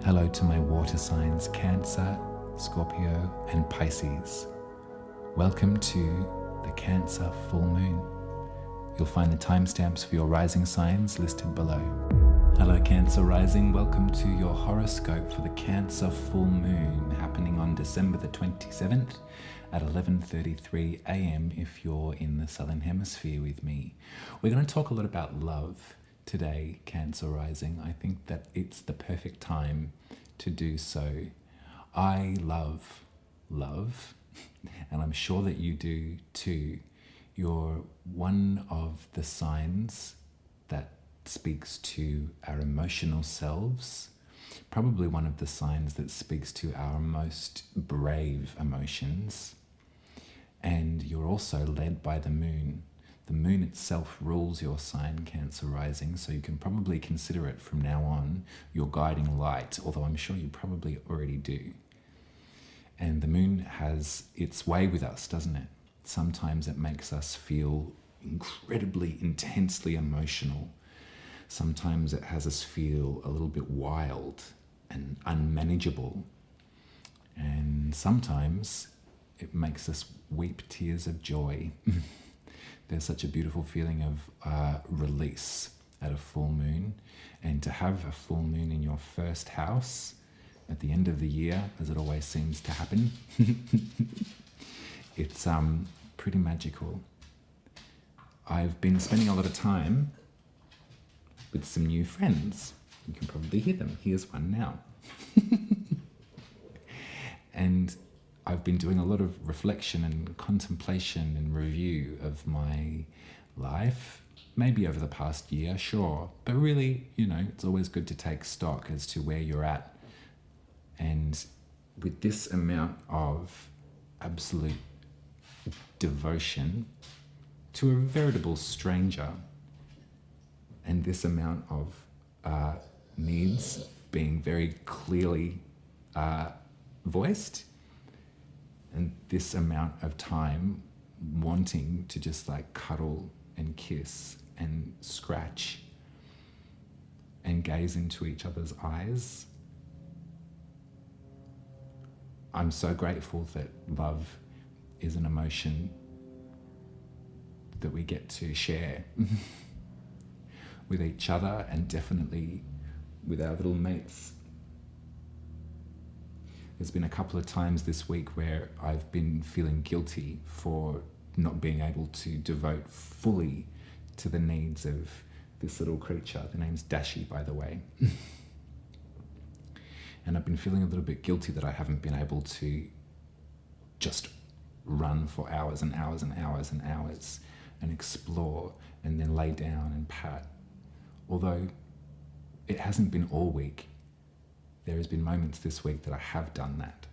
Hello to my water signs, Cancer, Scorpio, and Pisces. Welcome to the Cancer full moon. You'll find the timestamps for your rising signs listed below. Hello Cancer rising, welcome to your horoscope for the Cancer full moon happening on December the 27th at 11:33 a.m. if you're in the Southern Hemisphere with me. We're going to talk a lot about love today, Cancer rising. I think that it's the perfect time to do so. I love love, and I'm sure that you do too. You're one of the signs that speaks to our emotional selves, probably one of the signs that speaks to our most brave emotions. And you're also led by the moon. The moon itself rules your sign, Cancer rising, so you can probably consider it from now on your guiding light, although I'm sure you probably already do. And the moon has its way with us, doesn't it? Sometimes it makes us feel incredibly, intensely emotional. Sometimes it has us feel a little bit wild and unmanageable. And sometimes it makes us weep tears of joy. There's such a beautiful feeling of release at a full moon. And to have a full moon in your first house at the end of the year, as it always seems to happen, it's pretty magical. I've been spending a lot of time with some new friends. You can probably hear them. Here's one now. And I've been doing a lot of reflection and contemplation and review of my life, maybe over the past year, sure. But really, it's always good to take stock as to where you're at. And with this amount of absolute devotion to a veritable stranger, and this amount of needs being very clearly voiced, and this amount of time wanting to just cuddle and kiss and scratch and gaze into each other's eyes. I'm so grateful that love is an emotion that we get to share with each other, and definitely with our little mates. There's been a couple of times this week where I've been feeling guilty for not being able to devote fully to the needs of this little creature. The name's Dashi, by the way. And I've been feeling a little bit guilty that I haven't been able to just run for hours and hours and hours and hours and explore and then lay down and pat. Although it hasn't been all week. There has been moments this week that I have done that.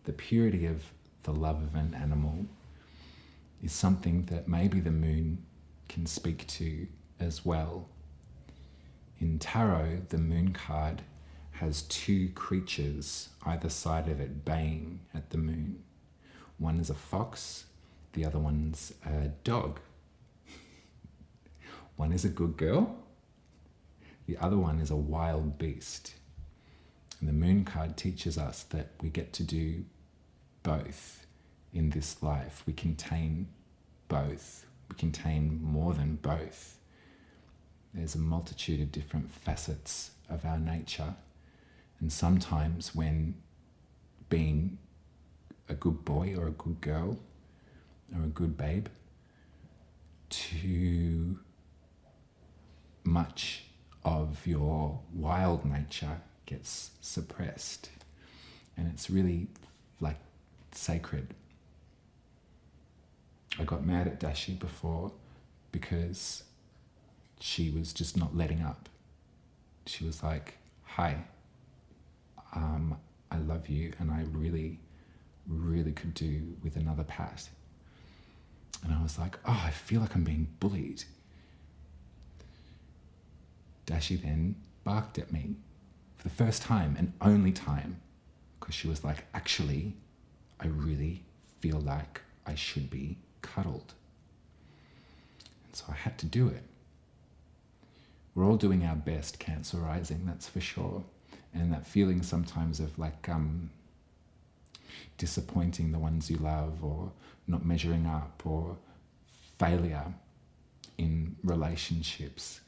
The purity of the love of an animal is something that maybe the moon can speak to as well. In tarot, the moon card has two creatures either side of it baying at the moon. One is a fox, the other one's a dog. One is a good girl, the other one is a wild beast. And the moon card teaches us that we get to do both in this life. We contain both. We contain more than both. There's a multitude of different facets of our nature. And sometimes when being a good boy or a good girl or a good babe, too much of your wild nature gets suppressed, and it's really sacred. I got mad at Dashi before because she was just not letting up. She was like, hi, I love you, and I really, really could do with another pat. And I was like, I feel like I'm being bullied. Dashi then barked at me for the first time and only time, because she was like, actually, I really feel like I should be cuddled. And so I had to do it. we're all doing our best, Cancer rising, that's for sure. And that feeling sometimes of like disappointing the ones you love, or not measuring up, or failure in relationships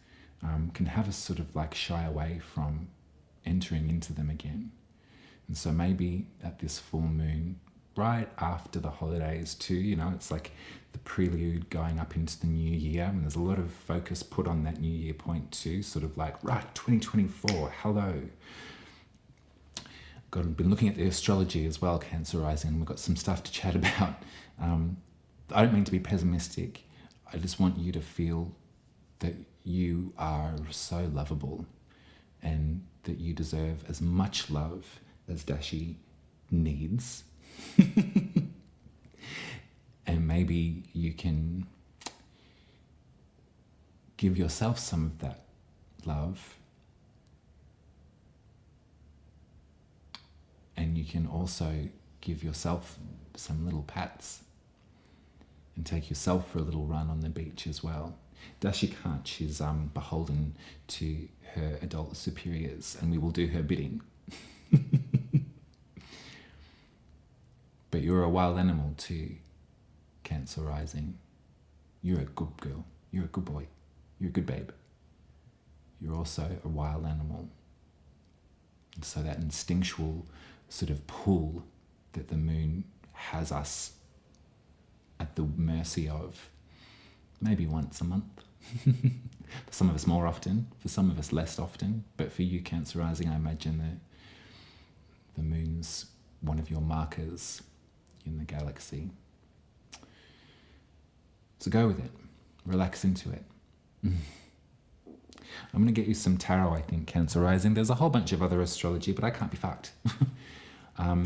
can have us sort of like shy away from entering into them again. And so maybe at this full moon, right after the holidays too, you know, it's like the prelude going up into the new year, and there's a lot of focus put on that new year point too, sort of like, right, 2024, hello. I've been looking at the astrology as well, Cancer rising, and we've got some stuff to chat about. I don't mean to be pessimistic. I just want you to feel that you are so lovable and that you deserve as much love as Dashi needs. And maybe you can give yourself some of that love. And you can also give yourself some little pats and take yourself for a little run on the beach as well. Dashi can't. She's beholden to her adult superiors, and we will do her bidding. But you're a wild animal too, Cancer rising. You're a good girl. You're a good boy. You're a good babe. You're also a wild animal. And so that instinctual sort of pull that the moon has us at the mercy of, maybe once a month. For some of us more often, for some of us less often, but for you, Cancer rising, I imagine that the moon's one of your markers in the galaxy. So go with it, relax into it. I'm going to get you some tarot, I think, Cancer rising. There's a whole bunch of other astrology, but I can't be fucked. I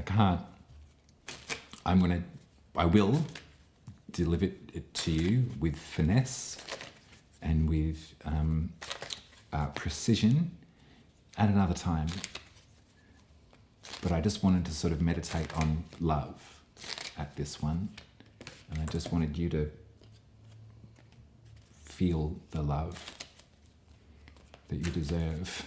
can't. I will deliver it to you with finesse and with precision at another time. But I just wanted to sort of meditate on love at this one. And I just wanted you to feel the love that you deserve.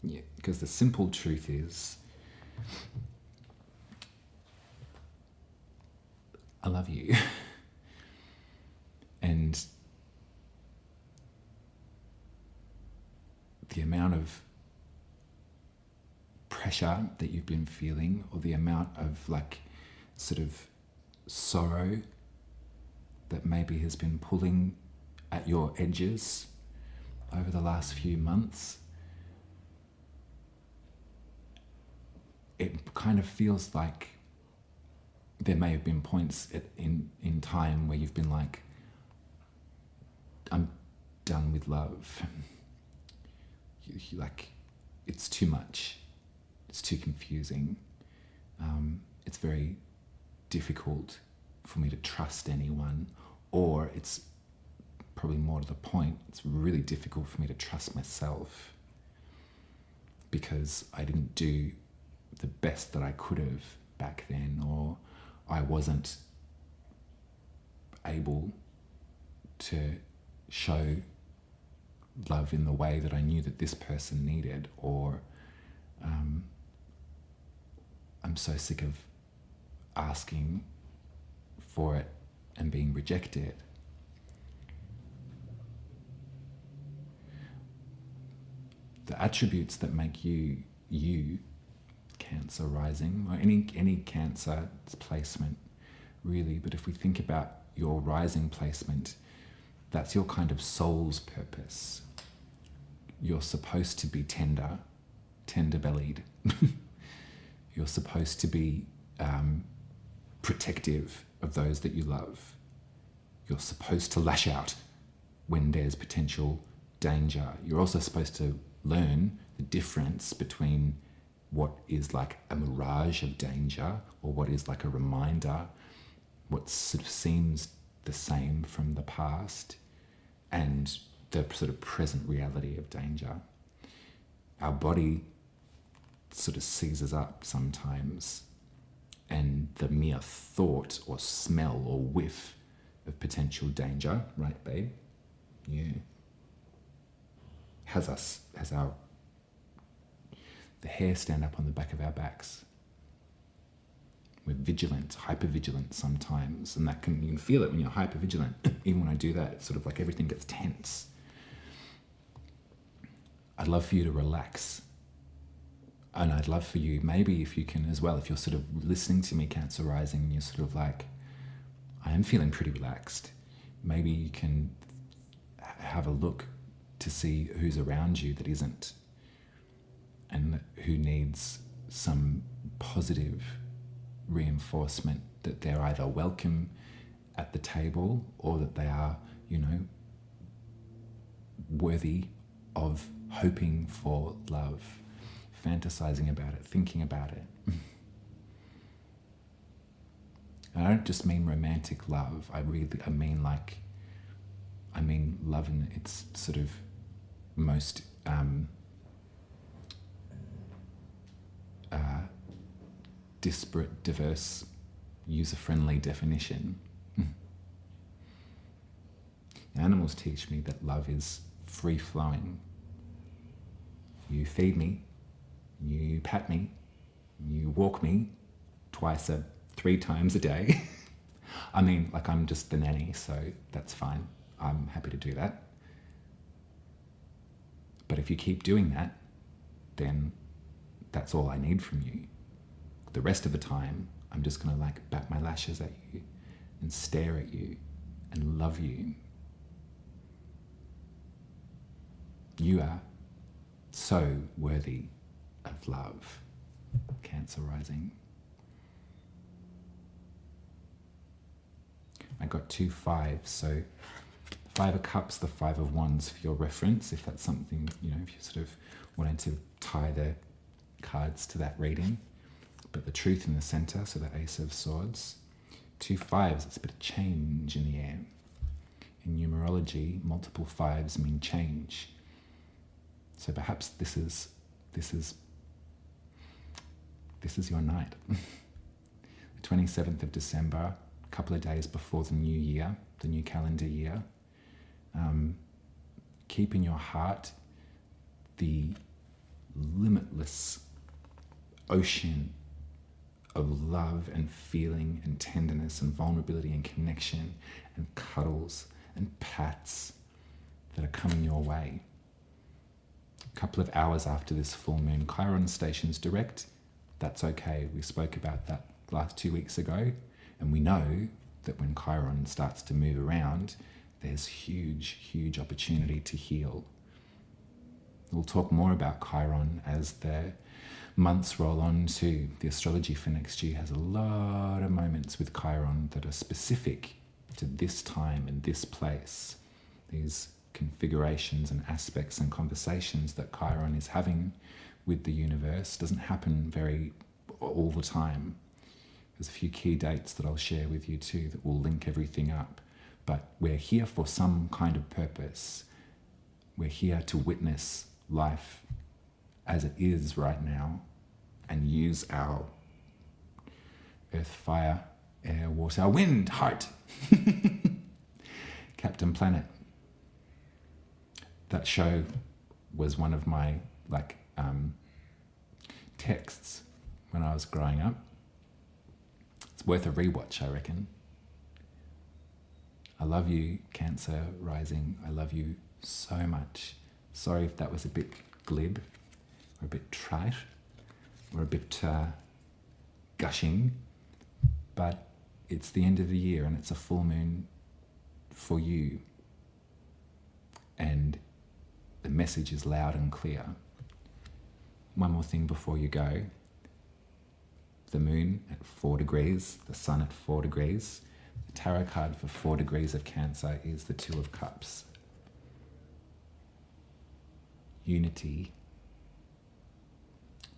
Yeah, because the simple truth is, I love you. And the amount of pressure that you've been feeling, or the amount of like sort of sorrow that maybe has been pulling at your edges over the last few months, it kind of feels like there may have been points in time where you've been like, I'm done with love. You like, it's too much. It's too confusing. It's very difficult for me to trust anyone, or it's probably more to the point, it's really difficult for me to trust myself because I didn't do the best that I could have back then, or I wasn't able to show love in the way that I knew that this person needed, or I'm so sick of asking for it and being rejected. The attributes that make you, you, Cancer rising, or any Cancer placement, really, but if we think about your rising placement, that's your kind of soul's purpose. You're supposed to be tender-bellied. You're supposed to be protective of those that you love. You're supposed to lash out when there's potential danger. You're also supposed to learn the difference between what is like a mirage of danger, or what is like a reminder, what sort of seems the same from the past, and the sort of present reality of danger. Our body sort of seizes up sometimes, and the mere thought or smell or whiff of potential danger, right, babe? Yeah. Has the hair stand up on the back of our backs. We're vigilant, hyper-vigilant sometimes, and you can feel it when you're hyper-vigilant. Even when I do that, it's sort of like everything gets tense. I'd love for you to relax. And I'd love for you, maybe if you can as well, if you're sort of listening to me, Cancer Rising, and you're sort of like, I am feeling pretty relaxed. Maybe you can have a look to see who's around you that isn't, and who needs some positive reinforcement that they're either welcome at the table or that they are, worthy of hoping for love, fantasizing about it, thinking about it. And I don't just mean romantic love. I mean love in its sort of most disparate, diverse, user-friendly definition. Animals teach me that love is free-flowing. You feed me, you pat me, you walk me 3 times a day. I mean, like, I'm just the nanny, so that's fine. I'm happy to do that. But if you keep doing that, then that's all I need from you. The rest of the time, I'm just going to bat my lashes at you and stare at you and love you. You are so worthy of love, Cancer Rising. I got 2 5s, so 5 of Cups, the 5 of Wands for your reference, if that's something, if you sort of wanted to tie the cards to that reading. But the Truth in the center, so the Ace of Swords. 2 5s, it's a bit of change in the air. In numerology, multiple 5s mean change. So perhaps this is your night. The 27th of December, a couple of days before the new year, the new calendar year. Keep in your heart the limitless ocean of love and feeling and tenderness and vulnerability and connection and cuddles and pats that are coming your way. A couple of hours after this full moon, Chiron stations direct. That's okay. We spoke about that last 2 weeks ago, and we know that when Chiron starts to move around, there's huge opportunity to heal. We'll talk more about Chiron as the months roll on too. The astrology for next year has a lot of moments with Chiron that are specific to this time and this place. These configurations and aspects and conversations that Chiron is having with the universe doesn't happen all the time. There's a few key dates that I'll share with you too that will link everything up. But we're here for some kind of purpose. We're here to witness life as it is right now and use our earth, fire, air, water, wind, heart. Captain Planet. That show was one of my texts when I was growing up. It's worth a rewatch, I reckon. I love you, Cancer Rising. I love you so much. Sorry if that was a bit glib or a bit trite or a bit gushing, but it's the end of the year and it's a full moon for you. And the message is loud and clear. One more thing before you go. The moon at 4 degrees, the sun at 4 degrees. The tarot card for 4 degrees of Cancer is the 2 of Cups. Unity.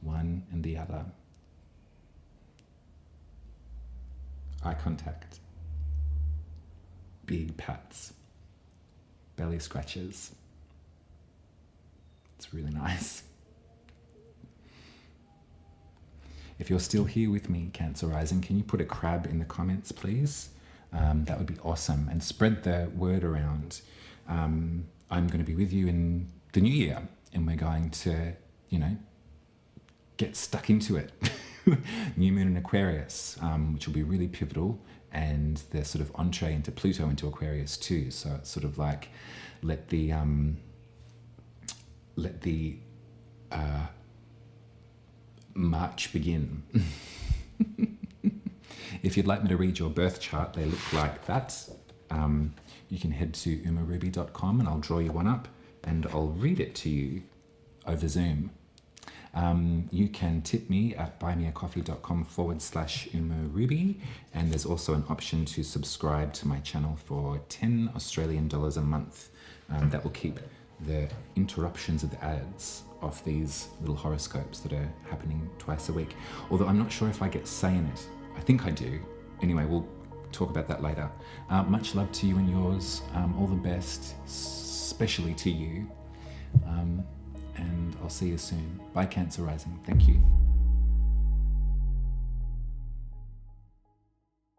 One and the other. Eye contact. Big pats. Belly scratches. It's really nice. If you're still here with me, Cancer Rising, can you put a crab in the comments, please? That would be awesome. And spread the word around. I'm going to be with you in the new year, and we're going to, get stuck into it. New moon in Aquarius, which will be really pivotal, and the sort of entree into Pluto into Aquarius too. So it's sort of like let the March begin. If you'd like me to read your birth chart, they look like that. You can head to umaruby.com and I'll draw you one up and I'll read it to you over Zoom. You can tip me at buymeacoffee.com/umaruby, and there's also an option to subscribe to my channel for 10 Australian dollars a month. That will keep the interruptions of the ads off these little horoscopes that are happening twice a week. Although I'm not sure if I get say in it. I think I do. Anyway, we'll talk about that later. Much love to you and yours. All the best, especially to you. And I'll see you soon. Bye, Cancer Rising. Thank you.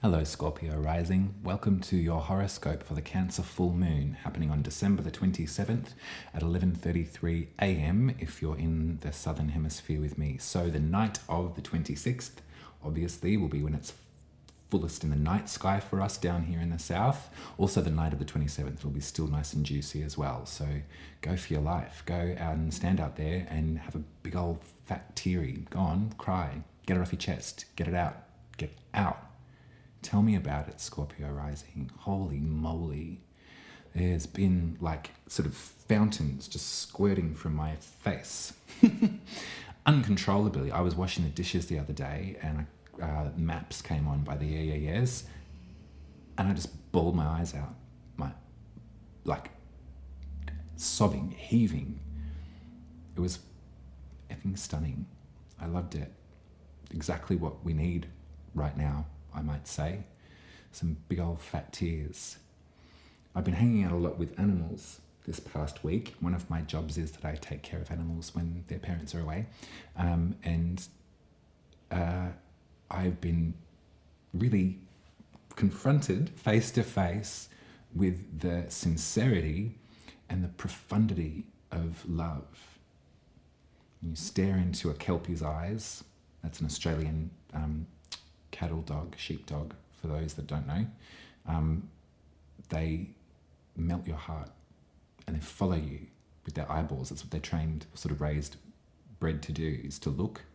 Hello, Scorpio Rising. Welcome to your horoscope for the Cancer full moon happening on December the 27th at 11:33 a.m. if you're in the southern hemisphere with me. So the night of the 26th, obviously, will be when it's fullest in the night sky for us down here in the south. Also the night of the 27th will be still nice and juicy as well. So go for your life. Go out and stand out there and have a big old fat teary. Go on, cry. Get it off your chest. Get it out. Get out. Tell me about it, Scorpio Rising. Holy moly. There's been like sort of fountains just squirting from my face. Uncontrollably. I was washing the dishes the other day and Maps came on by the yeahs, and I just bawled my eyes out, like sobbing, heaving. It was effing stunning. I loved it. Exactly what we need right now, I might say. Some big old fat tears. I've been hanging out a lot with animals this past week. One of my jobs is that I take care of animals when their parents are away, and I've been really confronted face to face with the sincerity and the profundity of love. You stare into a Kelpie's eyes. That's an Australian cattle dog, sheepdog, for those that don't know. They melt your heart and they follow you with their eyeballs. That's what they're trained, sort of bred to do, is to look.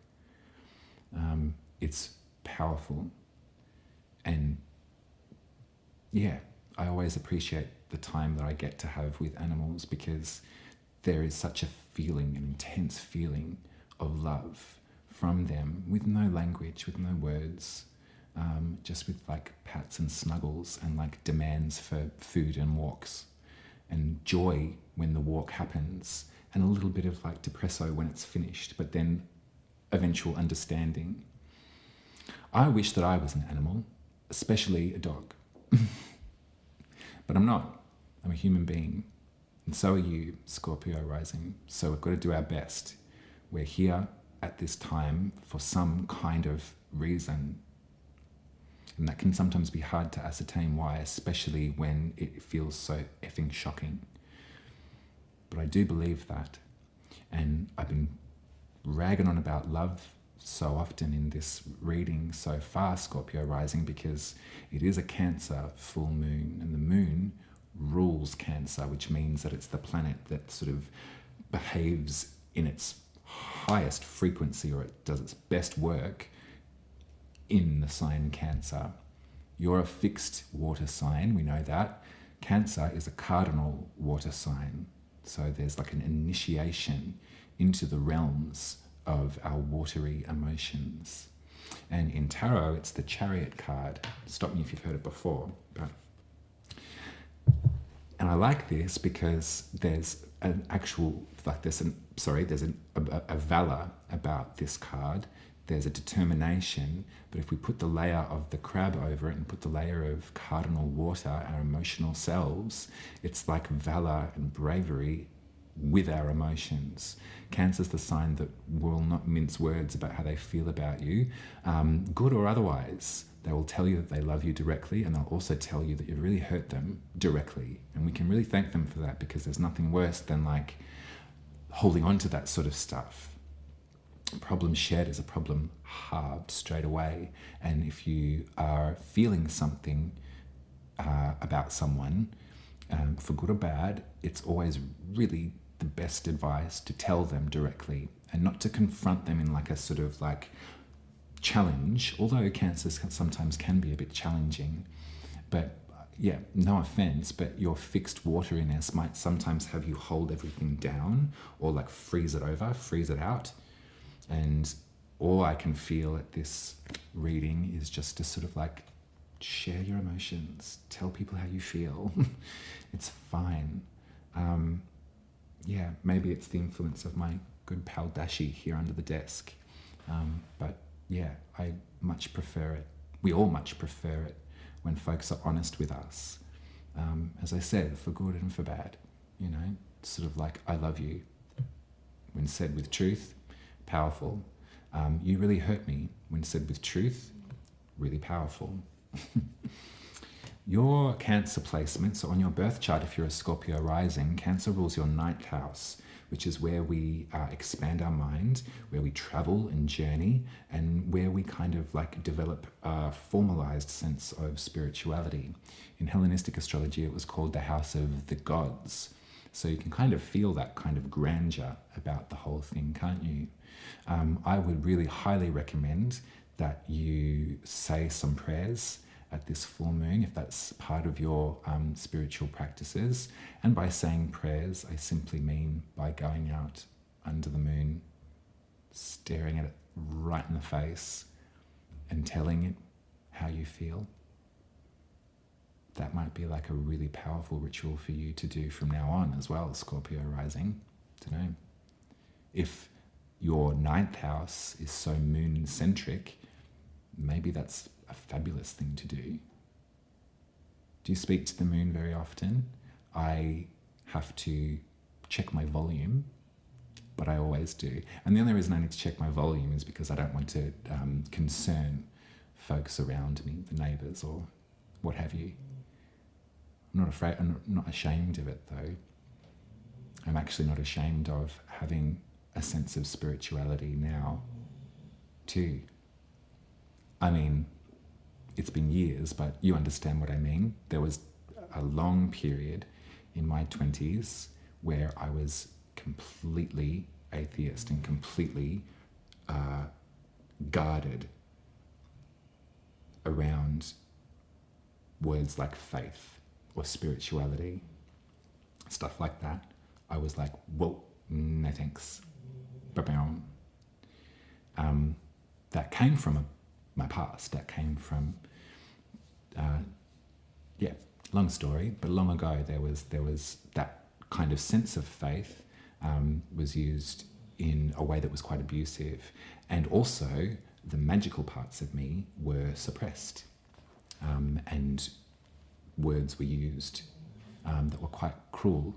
It's powerful, and yeah, I always appreciate the time that I get to have with animals, because there is such a feeling, an intense feeling of love from them, with no language, with no words, just with like pats and snuggles and like demands for food and walks, and joy when the walk happens, and a little bit of like depresso when it's finished, but then eventual understanding. I wish that I was an animal, especially a dog. But I'm not. I'm a human being. And so are you, Scorpio Rising. So we've got to do our best. We're here at this time for some kind of reason. And that can sometimes be hard to ascertain why, especially when it feels so effing shocking. But I do believe that. And I've been ragging on about love so often in this reading so far, Scorpio Rising, because it is a Cancer full moon, and the moon rules Cancer, which means that it's the planet that sort of behaves in its highest frequency, or it does its best work in the sign Cancer. You're a fixed water sign, we know that. Cancer is a cardinal water sign, so there's like an initiation into the realms of our watery emotions. And in tarot, it's the Chariot card. Stop me if you've heard it before. And I like this because there's an actual, like there's a valor about this card. There's a determination, but if we put the layer of the crab over it and put the layer of cardinal water, our emotional selves, it's like valor and bravery with our emotions. Cancer's the sign that will not mince words about how they feel about you, good or otherwise. They will tell you that they love you directly, and they'll also tell you that you've really hurt them directly. And we can really thank them for that, because there's nothing worse than like holding on to that sort of stuff. A problem shared is a problem halved straight away. And if you are feeling something about someone, for good or bad, it's always really the best advice to tell them directly and not to confront them in like a sort of like challenge, although cancers sometimes can be a bit challenging. But yeah, no offense, but your fixed wateriness might sometimes have you hold everything down or like freeze it over, freeze it out. And all I can feel at this reading is just to sort of like share your emotions, tell people how you feel. It's fine. Yeah, maybe it's the influence of my good pal Dashi here under the desk. But yeah, I much prefer it. We all much prefer it when folks are honest with us. As I said, for good and for bad, you know, sort of like, I love you. When said with truth, powerful. You really hurt me. When said with truth, really powerful. Your Cancer placement, so on your birth chart, if you're a Scorpio rising, Cancer rules your 9th house, which is where we expand our mind, where we travel and journey, and where we kind of like develop a formalized sense of spirituality. In Hellenistic astrology, it was called the house of the gods. So you can kind of feel that kind of grandeur about the whole thing, can't you? I would really highly recommend that you say some prayers at this full moon, if that's part of your spiritual practices. And by saying prayers, I simply mean by going out under the moon, staring at it right in the face and telling it how you feel. That might be like a really powerful ritual for you to do from now on as well, Scorpio rising. Don't know. If your 9th house is so moon-centric, maybe that's a fabulous thing to do. Do you speak to the moon very often? I have to check my volume, but I always do. And the only reason I need to check my volume is because I don't want to concern folks around me, the neighbours or what have you. I'm not ashamed of it though. I'm actually not ashamed of having a sense of spirituality now too. I mean, it's been years, but you understand what I mean. There was a long period in my 20s where I was completely atheist and completely guarded around words like faith or spirituality, stuff like that. I was like, whoa, no thanks. That came from my past. That came from, long story, but long ago there was that kind of sense of faith was used in a way that was quite abusive, and also the magical parts of me were suppressed, and words were used that were quite cruel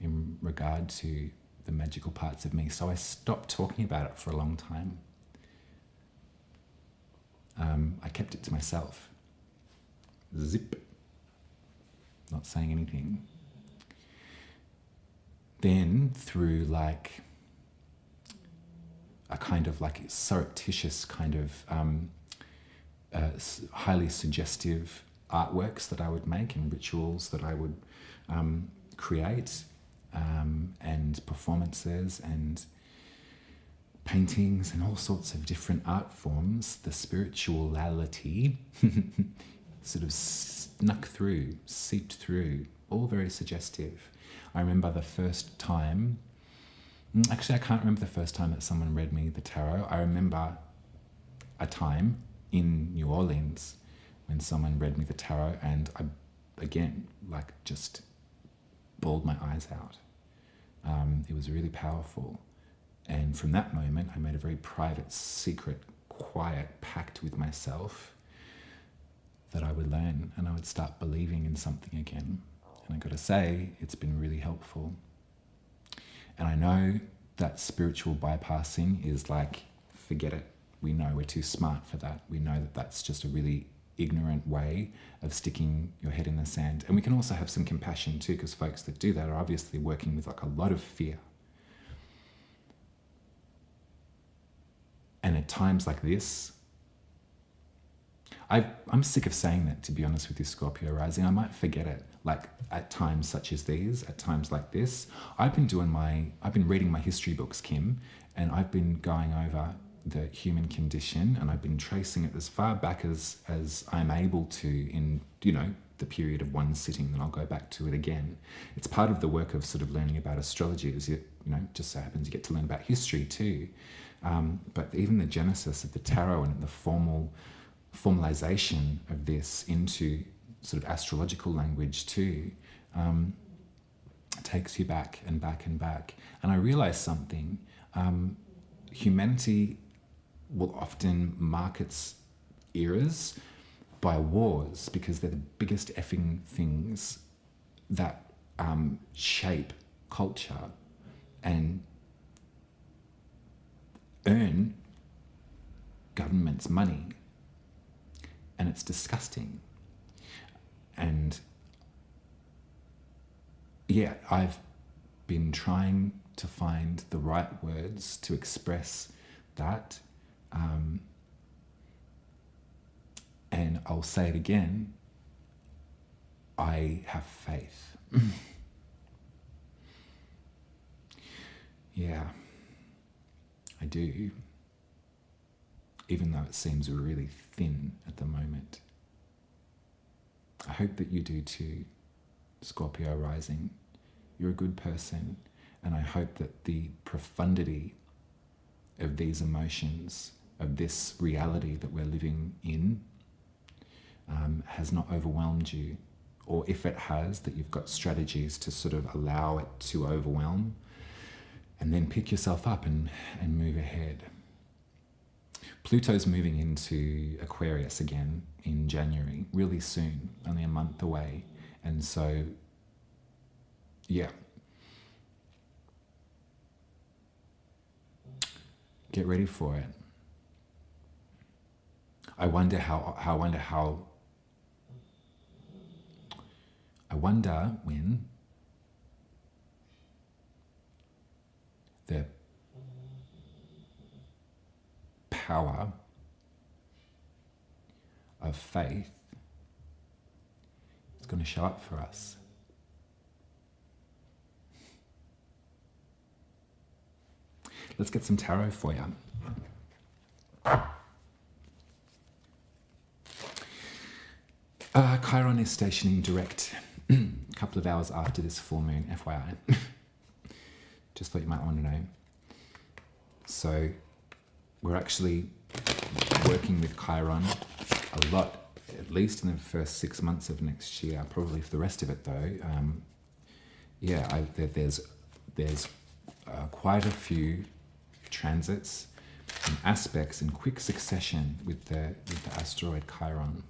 in regard to the magical parts of me. So I stopped talking about it for a long time. I kept it to myself. Zip. Not saying anything. Then through like a kind of like surreptitious kind of highly suggestive artworks that I would make and rituals that I would create, and performances and paintings and all sorts of different art forms, the spirituality sort of snuck through, seeped through, all very suggestive. I remember the first time, actually I can't remember the first time that someone read me the tarot. I remember a time in New Orleans when someone read me the tarot, and I, again, like just bawled my eyes out. It was really powerful. And from that moment, I made a very private, secret, quiet pact with myself that I would learn and I would start believing in something again. And I got to say, it's been really helpful. And I know that spiritual bypassing is like, forget it. We know we're too smart for that. We know that that's just a really ignorant way of sticking your head in the sand. And we can also have some compassion too, because folks that do that are obviously working with like a lot of fear. And at times like this, I'm sick of saying that, to be honest with you, Scorpio rising. I might forget it. Like at times such as these, at times like this, I've been reading my history books, Kim, and I've been going over the human condition, and I've been tracing it as far back as I'm able to in, the period of one sitting, then I'll go back to it again. It's part of the work of sort of learning about astrology, is just so happens you get to learn about history too. But even the genesis of the tarot and the formalization of this into sort of astrological language too, takes you back and back and back. And I realized something. Humanity will often mark its eras by wars, because they're the biggest effing things that shape culture and earn governments money. And it's disgusting. And yeah, I've been trying to find the right words to express that. And I'll say it again, I have faith. Yeah, I do. Even though it seems really thin at the moment. I hope that you do too, Scorpio rising. You're a good person, and I hope that the profundity of these emotions, of this reality that we're living in, has not overwhelmed you. Or if it has, that you've got strategies to sort of allow it to overwhelm, and then pick yourself up and move ahead. Pluto's moving into Aquarius again in January, really soon, only a month away. And so, yeah. Get ready for it. I wonder when the power of faith is going to show up for us. Let's get some tarot for you. Chiron is stationing direct a couple of hours after this full moon, FYI. Just thought you might want to know. So we're actually working with Chiron a lot, at least in the first 6 months of next year. Probably for the rest of it, though. There's quite a few transits and aspects in quick succession with the asteroid Chiron.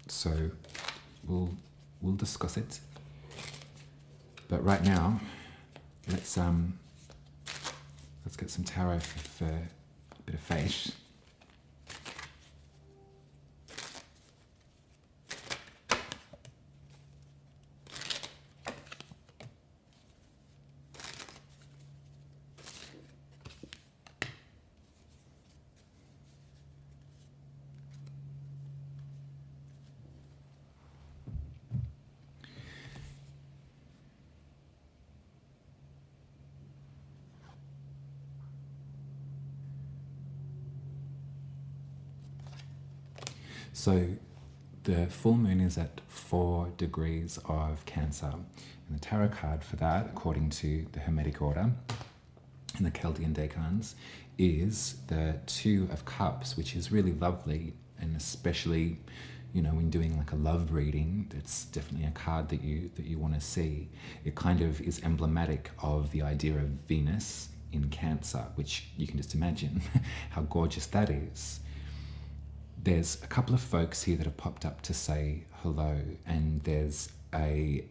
So we'll discuss it. But right now, let's get some tarot for a bit of faith. So the full moon is at 4 degrees of Cancer. And the tarot card for that, according to the Hermetic order and the Chaldean decans, is the 2 of Cups, which is really lovely. And especially, when doing like a love reading, it's definitely a card that you want to see. It kind of is emblematic of the idea of Venus in Cancer, which you can just imagine how gorgeous that is. There's a couple of folks here that have popped up to say hello, and there's a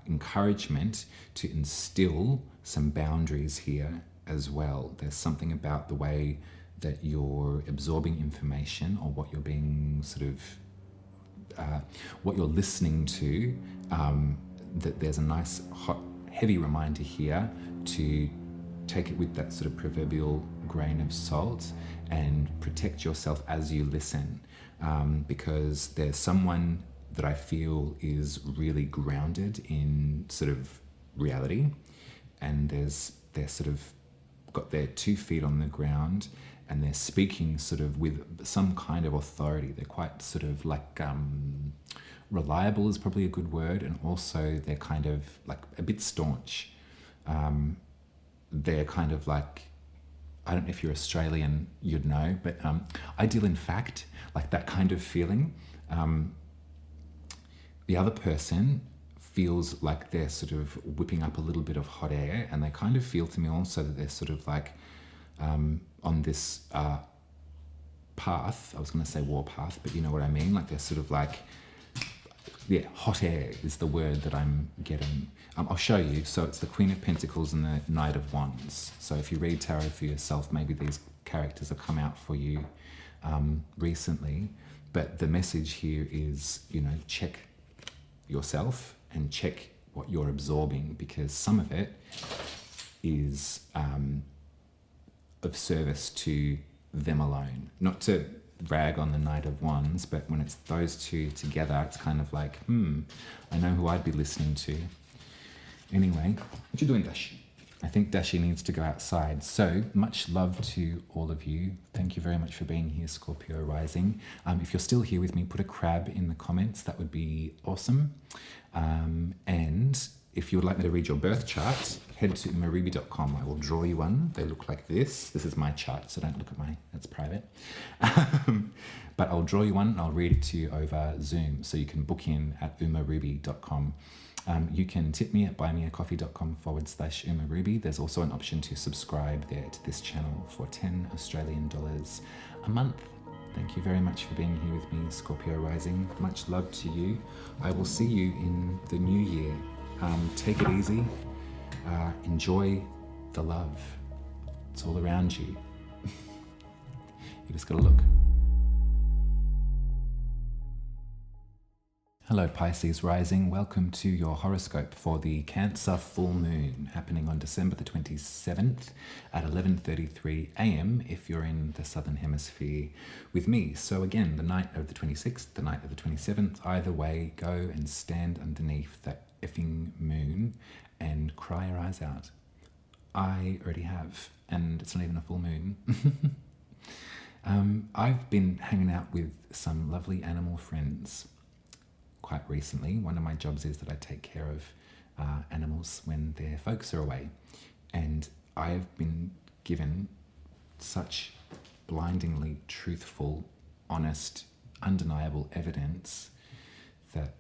encouragement to instill some boundaries here as well. There's something about the way that you're absorbing information, or what you're being what you're listening to, that there's a nice hot heavy reminder here to take it with that sort of proverbial grain of salt and protect yourself as you listen, because there's someone that I feel is really grounded in sort of reality, and they're sort of got their 2 feet on the ground, and they're speaking sort of with some kind of authority. They're quite sort of like reliable is probably a good word, and also they're kind of like a bit staunch. They're kind of like, I don't know if you're Australian, you'd know, but ideal in fact, like that kind of feeling. The other person feels like they're sort of whipping up a little bit of hot air, and they kind of feel to me also that they're sort of like on this path. I was going to say warpath, but you know what I mean? Like they're sort of like, yeah, hot air is the word that I'm getting. I'll show you. So it's the Queen of Pentacles and the Knight of Wands. So if you read tarot for yourself, maybe these characters have come out for you recently. But the message here is, you know, check yourself and check what you're absorbing, because some of it is of service to them alone. Not to rag on the Knight of Wands, but when it's those two together, it's kind of like, I know who I'd be listening to. Anyway, what you doing, Dashi? I think Dashi needs to go outside. So much love to all of you. Thank you very much for being here, Scorpio rising. If you're still here with me, put a crab in the comments. That would be awesome. And if you would like me to read your birth chart, head to umaruby.com. I will draw you one. They look like this. This is my chart, so don't look at mine. That's private. But I'll draw you one and I'll read it to you over Zoom. So you can book in at umaruby.com. You can tip me at buymeacoffee.com/umaruby. There's also an option to subscribe there to this channel for 10 Australian dollars a month. Thank you very much for being here with me, Scorpio rising. Much love to you. I will see you in the new year. Take it easy. Enjoy the love. It's all around you. You just gotta look. Hello Pisces rising, welcome to your horoscope for the Cancer full moon happening on December the 27th at 11:33 a.m. if you're in the southern hemisphere with me. So again, the night of the 26th, the night of the 27th, either way, go and stand underneath that effing moon and cry your eyes out. I already have, and it's not even a full moon. I've been hanging out with some lovely animal friends quite recently. One of my jobs is that I take care of animals when their folks are away, and I've been given such blindingly truthful, honest, undeniable evidence that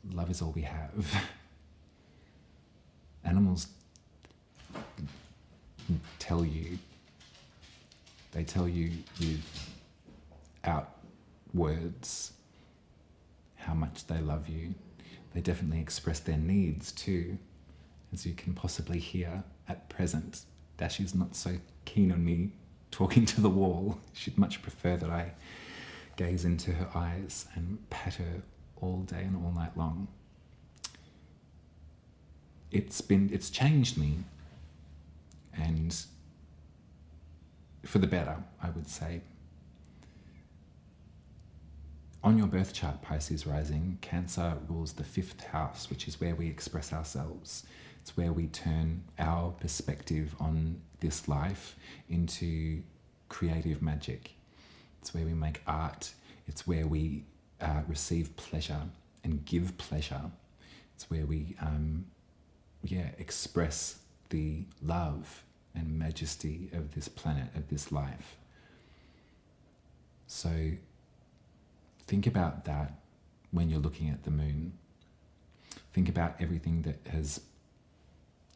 love is all we have. Animals tell you without words how much they love you. They definitely express their needs too, as you can possibly hear at present. Dashi's not so keen on me talking to the wall. She'd much prefer that I gaze into her eyes and pat her all day and all night long. It's changed me, and for the better, I would say. On your birth chart, Pisces rising, Cancer rules the 5th house, which is where we express ourselves. It's where we turn our perspective on this life into creative magic. It's where we make art. It's where we receive pleasure and give pleasure. It's where we express the love and majesty of this planet, of this life. So think about that when you're looking at the moon. Think about everything that has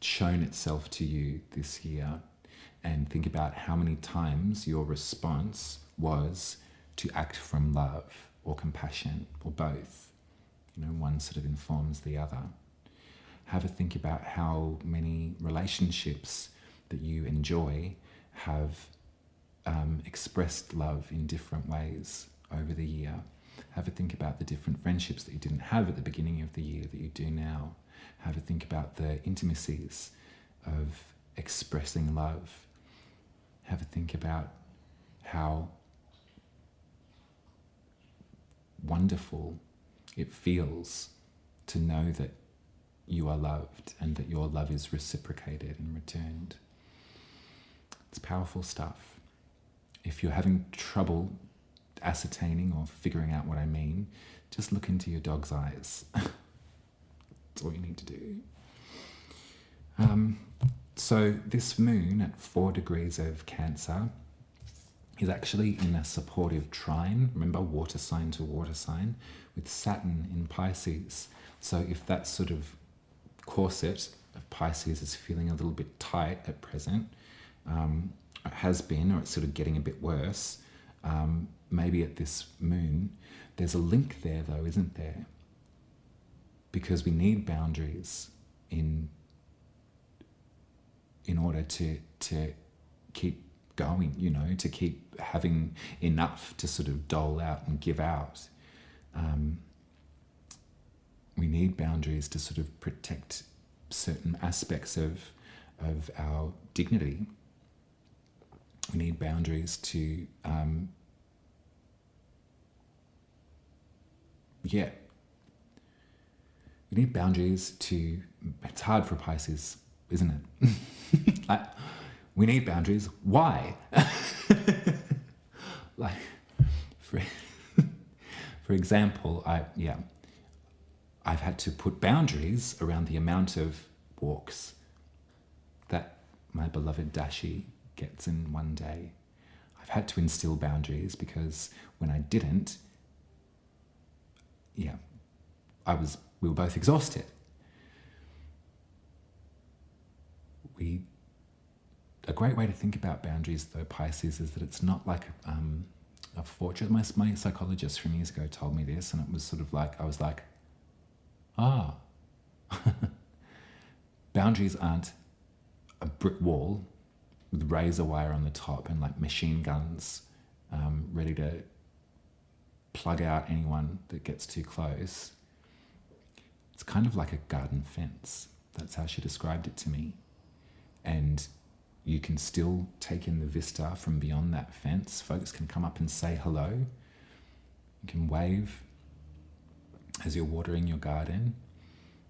shown itself to you this year, and think about how many times your response was to act from love or compassion or both. one sort of informs the other. Have a think about how many relationships that you enjoy have expressed love in different ways over the year. Have a think about the different friendships that you didn't have at the beginning of the year that you do now. Have a think about the intimacies of expressing love. Have a think about how wonderful it feels to know that you are loved and that your love is reciprocated and returned. It's powerful stuff. If you're having trouble ascertaining or figuring out what I mean, just look into your dog's eyes. That's all you need to do. So this moon at 4 degrees of Cancer is actually in a supportive trine, remember, water sign to water sign, with Saturn in Pisces. So if that sort of corset of Pisces is feeling a little bit tight at present, it has been, or it's sort of getting a bit worse, maybe at this moon, there's a link there though, isn't there? Because we need boundaries in order to keep going, to keep having enough to sort of dole out and give out. We need boundaries to sort of protect certain aspects of our dignity. We need boundaries to, we need boundaries to, it's hard for Pisces, isn't it? Like, we need boundaries. Why? Like, for example, I've had to put boundaries around the amount of walks that my beloved Dashi gets in one day. I've had to instill boundaries because when I didn't, we were both exhausted. A great way to think about boundaries, though, Pisces, is that it's not like a fortress. My psychologist from years ago told me this, and it was sort of like, I was like, boundaries aren't a brick wall with razor wire on the top and like machine guns ready to plug out anyone that gets too close. It's kind of like a garden fence. That's how she described it to me. And you can still take in the vista from beyond that fence. Folks can come up and say hello. You can wave as you're watering your garden.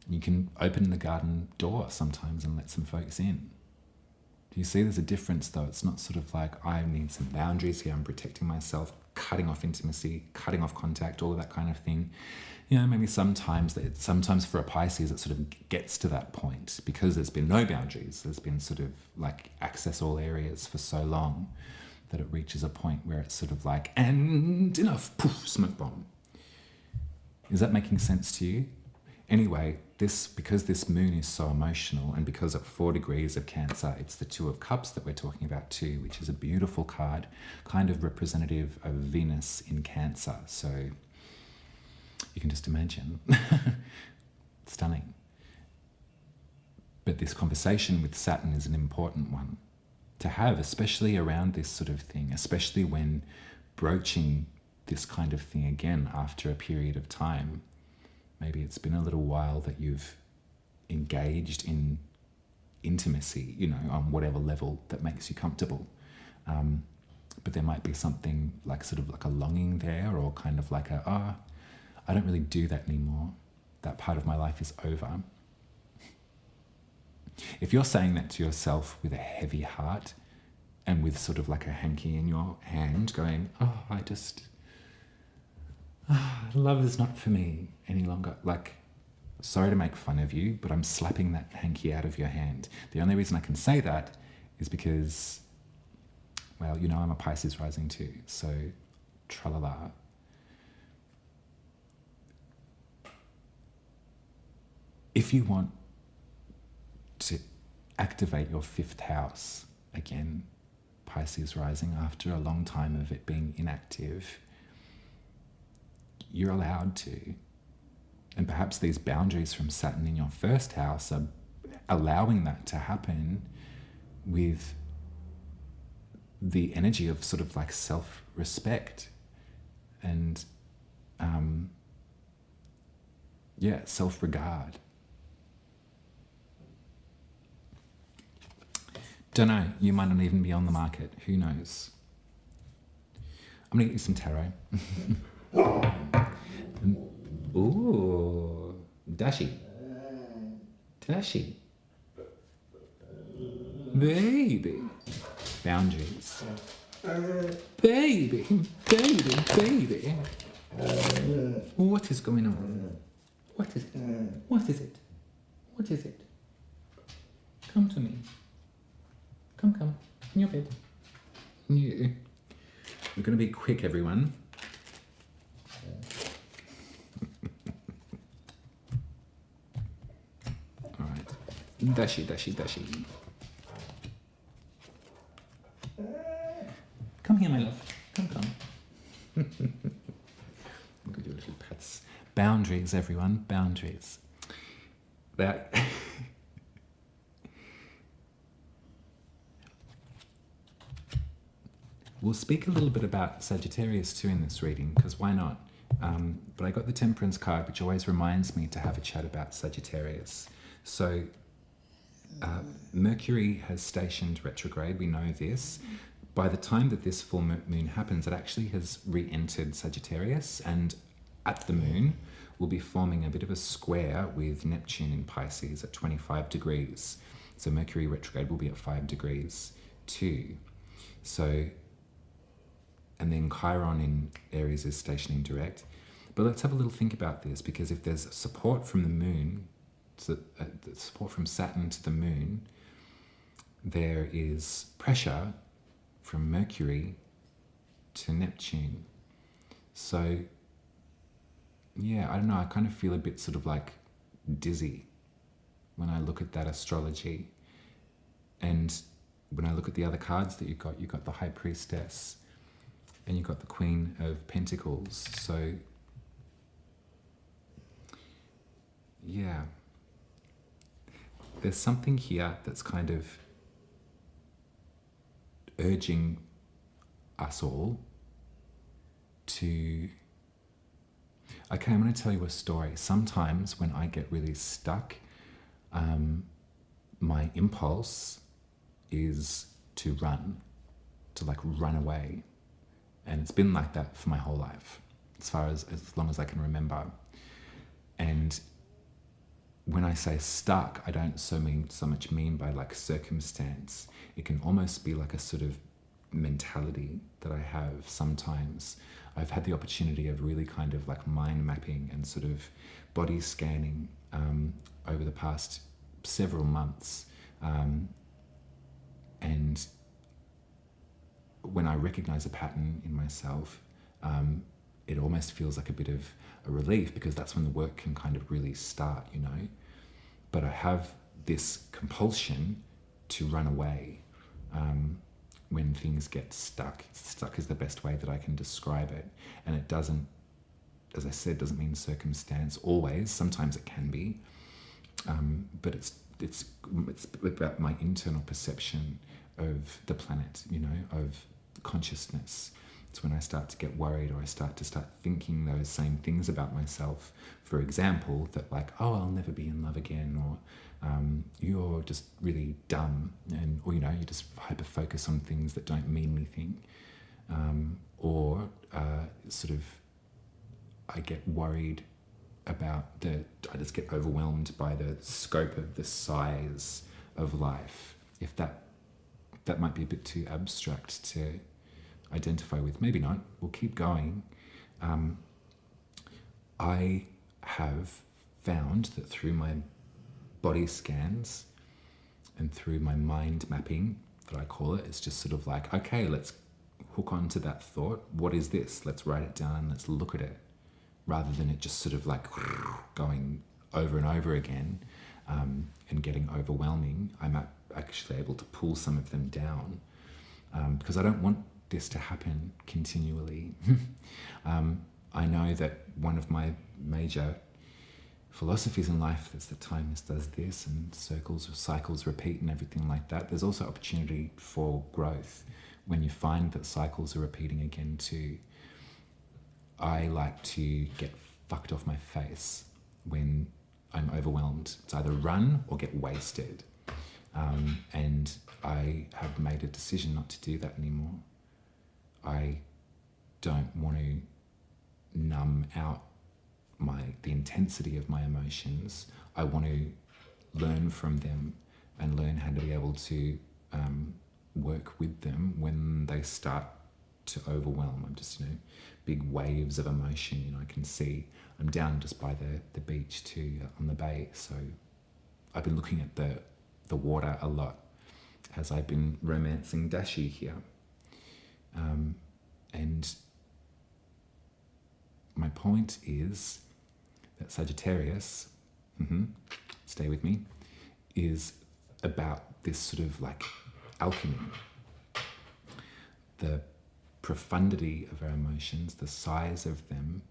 You can open the garden door sometimes and let some folks in. Do you see there's a difference though? It's not sort of like, I need some boundaries here, I'm protecting myself, cutting off intimacy, cutting off contact, all of that kind of thing. Maybe sometimes for a Pisces it sort of gets to that point because there's been no boundaries. There's been sort of like access all areas for so long that it reaches a point where it's sort of like, and enough, poof, smoke bomb. Is that making sense to you? Anyway, because this moon is so emotional, and because at 4 degrees of Cancer, it's the 2 of Cups that we're talking about too, which is a beautiful card, kind of representative of Venus in Cancer. So you can just imagine. Stunning. But this conversation with Saturn is an important one to have, especially around this sort of thing, especially when broaching this kind of thing again after a period of time. Maybe it's been a little while that you've engaged in intimacy, on whatever level that makes you comfortable. But there might be something like sort of like a longing there, or kind of like I don't really do that anymore. That part of my life is over. If you're saying that to yourself with a heavy heart and with sort of like a hanky in your hand going, love is not for me any longer. Like, sorry to make fun of you, but I'm slapping that hanky out of your hand. The only reason I can say that is because, well, I'm a Pisces rising too, so tralala. If you want to activate your 5th house, again, Pisces rising, after a long time of it being inactive, you're allowed to. And perhaps these boundaries from Saturn in your first house are allowing that to happen with the energy of sort of like self-respect and self-regard. Don't know, you might not even be on the market, who knows? I'm gonna get you some tarot. Ooh, Dashi. Baby. Boundaries. Baby. What is going on? What is it? What is it? Come to me. Come. In your bed. Yeah. We're going to be quick, everyone. All right. Dashi. Come here, my love. Come. Look at your little pets. Boundaries, everyone. Boundaries. That... We'll speak a little bit about Sagittarius too in this reading, because why not? But I got the Temperance card, which always reminds me to have a chat about Sagittarius. So Mercury has stationed retrograde, we know this. By the time that this full moon happens, it actually has re-entered Sagittarius, and at the moon will be forming a bit of a square with Neptune in Pisces at 25 degrees. So Mercury retrograde will be at 5 degrees too. So, and then Chiron in Aries is stationing direct. But let's have a little think about this, because if there's support from the moon, support from Saturn to the moon, there is pressure from Mercury to Neptune. So, yeah, I don't know, I kind of feel a bit sort of like dizzy when I look at that astrology. And when I look at the other cards that you've got the High Priestess and you've got the Queen of Pentacles. So, yeah, there's something here that's kind of urging us all to... Okay, I'm going to tell you a story. Sometimes when I get really stuck, my impulse is to run, to like run away. And it's been like that for my whole life, as long as I can remember. And when I say stuck, I don't so much mean by like circumstance. It can almost be like a sort of mentality that I have sometimes. I've had the opportunity of really kind of like mind mapping and sort of body scanning over the past several months. And when I recognize a pattern in myself, it almost feels like a bit of a relief, because that's when the work can kind of really start, you know. But I have this compulsion to run away when things get stuck. Stuck is the best way that I can describe it. And it doesn't, as I said, doesn't mean circumstance always. Sometimes it can be. But it's about my internal perception of the planet, you know, of consciousness. It's when I start to get worried, or I start thinking those same things about myself. For example, that like, oh, I'll never be in love again, or you're just really dumb, or you know, you just hyper focus on things that don't mean anything, or sort of I get worried about I just get overwhelmed by the scope of the size of life. If that might be a bit too abstract to identify with, maybe not, we'll keep going. I have found that through my body scans and through my mind mapping, that I call it, it's just sort of like, okay, let's hook onto that thought. What is this? Let's write it down, let's look at it, rather than it just sort of like going over and over again and getting overwhelming. I'm actually able to pull some of them down because I don't want this to happen continually. I know that one of my major philosophies in life. There's the time this does this and circles or cycles repeat and everything like that. There's also opportunity for growth when you find that cycles are repeating again too. I like to get fucked off my face when I'm overwhelmed. It's either run or get wasted. And I have made a decision not to do that anymore. I don't want to numb out the intensity of my emotions. I want to learn from them and learn how to be able to work with them when they start to overwhelm. I'm just, big waves of emotion. I can see I'm down just by the beach too, on the bay. So I've been looking at the water a lot as I've been romancing Dashi here. And my point is that Sagittarius, stay with me, is about this sort of like alchemy. The profundity of our emotions, the size of them,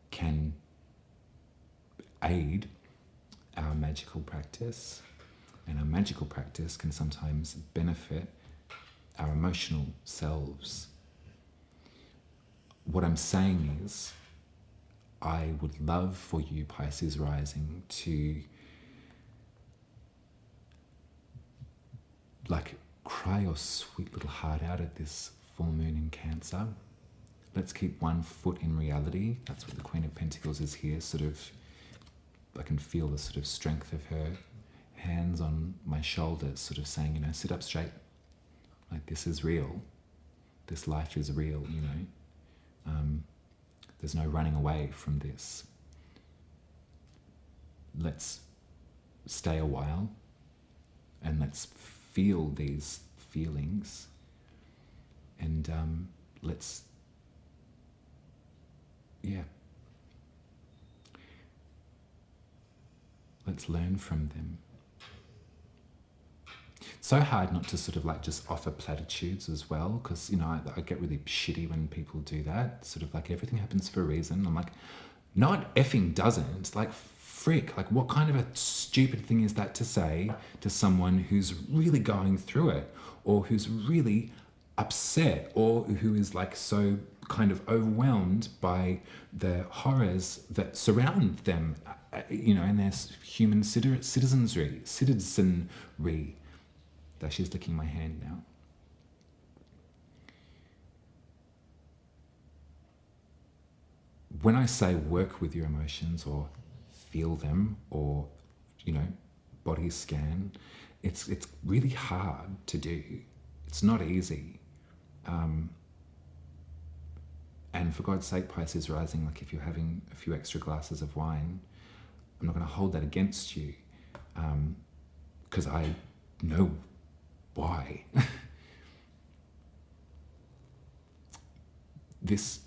can aid our magical practice, and our magical practice can sometimes benefit our emotional selves. What I'm saying is, I would love for you, Pisces rising, to cry your sweet little heart out at this full moon in Cancer. Let's keep one foot in reality. That's what the Queen of Pentacles is here. I can feel the sort of strength of her hands on my shoulders, sort of saying, sit up straight. This is real. This life is real, There's no running away from this. Let's stay a while and let's feel these feelings, and let's learn from them. So hard not to sort of just offer platitudes as well, because I get really shitty when people do that. Sort of everything happens for a reason. I'm like, no, it effing doesn't. Frick, what kind of a stupid thing is that to say to someone who's really going through it, or who's really upset, or who is so kind of overwhelmed by the horrors that surround them, and their human citizenry. That she's licking my hand now. When I say work with your emotions or feel them or, body scan, it's really hard to do. It's not easy. And for God's sake, Pisces rising, if you're having a few extra glasses of wine, I'm not going to hold that against you, because I know why. This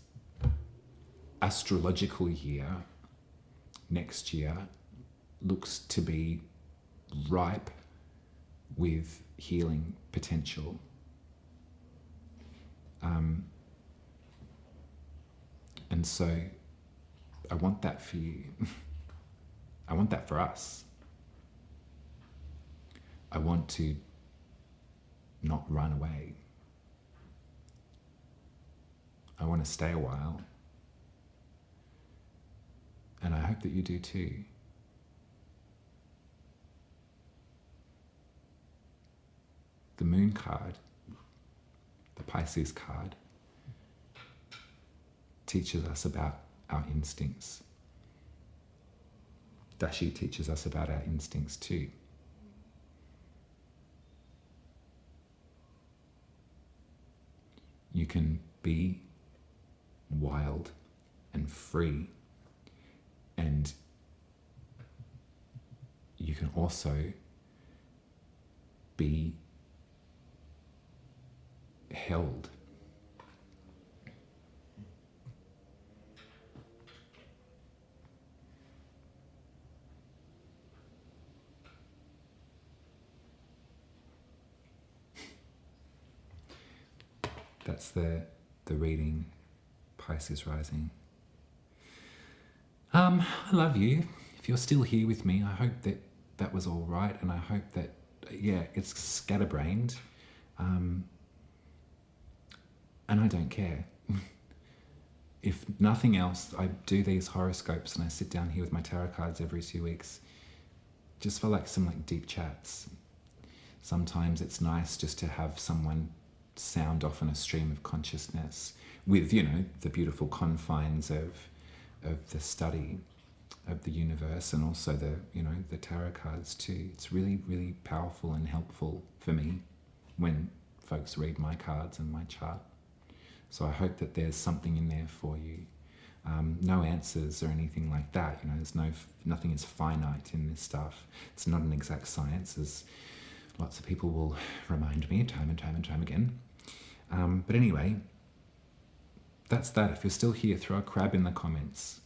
astrological year, next year, looks to be ripe with healing potential. And so I want that for you. I want that for us. I want to not run away. I want to stay a while. And I hope that you do too. The Moon card, the Pisces card, teaches us about our instincts. Dashi teaches us about our instincts too. You can be wild and free, and you can also be held. That's the reading, Pisces rising. I love you. If you're still here with me, I hope that that was all right, and I hope that, yeah, it's scatterbrained, and I don't care. If nothing else, I do these horoscopes and I sit down here with my tarot cards every 2 weeks, just for like some like deep chats. Sometimes it's nice just to have someone sound off on a stream of consciousness with, you know, the beautiful confines of the study of the universe, and also the, you know, the tarot cards too. It's really, really powerful and helpful for me when folks read my cards and my chart. So I hope that there's something in there for you. No answers or anything like that. You know, nothing is finite in this stuff. It's not an exact science, as lots of people will remind me time and time and time again. But anyway, that's that. If you're still here, throw a crab in the comments.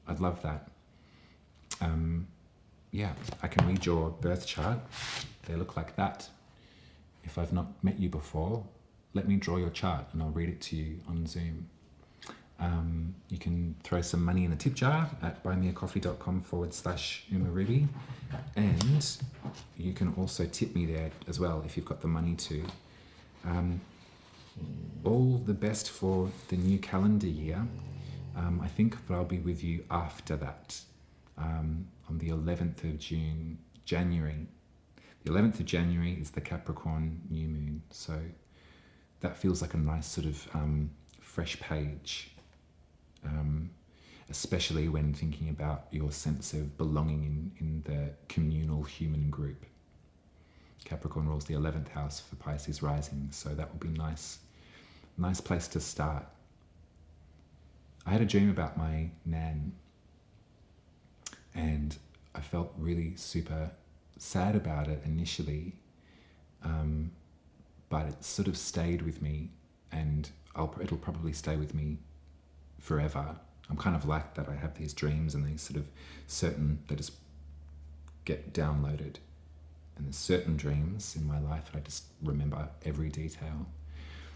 I'd love that. Yeah, I can read your birth chart. They look like that. If I've not met you before, let me draw your chart and I'll read it to you on Zoom. You can throw some money in the tip jar at buymeacoffee.com/umaruby, and you can also tip me there as well if you've got the money to. All the best for the new calendar year. I think that I'll be with you after that, on the 11th of January. The 11th of January is the Capricorn new moon, so that feels like a nice sort of fresh page, especially when thinking about your sense of belonging in the communal human group. Capricorn rules the 11th house for Pisces rising, so that will be nice place to start. I had a dream about my nan, and I felt really super sad about it initially, but it sort of stayed with me, and it'll probably stay with me forever. I'm kind of like that. I have these dreams and these sort of they just get downloaded. And there's certain dreams in my life that I just remember every detail.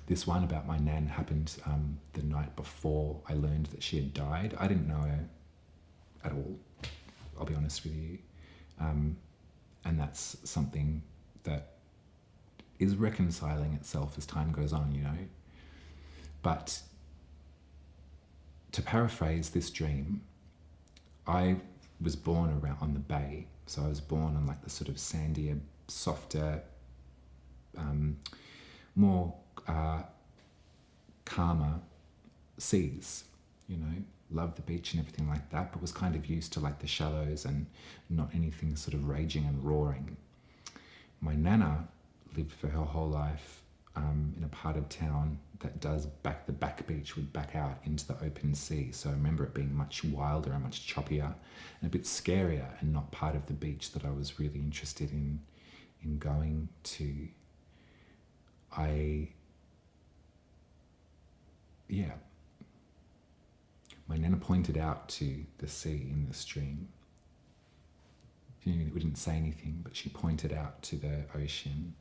This one about my nan happened the night before I learned that she had died. I didn't know her at all, I'll be honest with you. And that's something that is reconciling itself as time goes on, you know. But to paraphrase this dream, I was born around on the bay. So I was born on like the sort of sandier, softer, more calmer seas, you know. Loved the beach and everything like that, but was kind of used to like the shallows and not anything sort of raging and roaring. My nana lived for her whole life in a part of town that the back beach would back out into the open sea. So I remember it being much wilder and much choppier and a bit scarier, and not part of the beach that I was really interested in going to. My nana pointed out to the sea in this dream. We didn't say anything, but she pointed out to the ocean.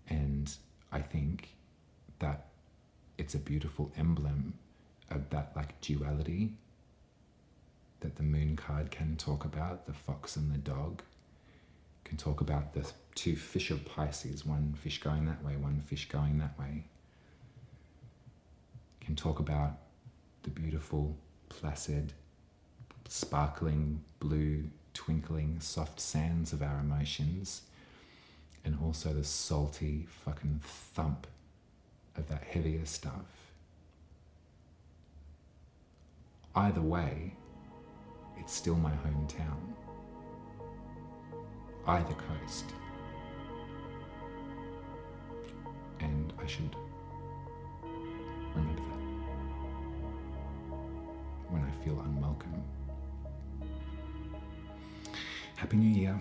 And I think that it's a beautiful emblem of that like duality that the moon card can talk about. The fox and the dog can talk about the two fish of Pisces, one fish going that way, one fish going that way. Can talk about the beautiful, placid, sparkling, blue, twinkling, soft sands of our emotions, and also the salty fucking thump of that heavier stuff. Either way, it's still my hometown. Either coast. And I should remember that when I feel unwelcome. Happy New Year.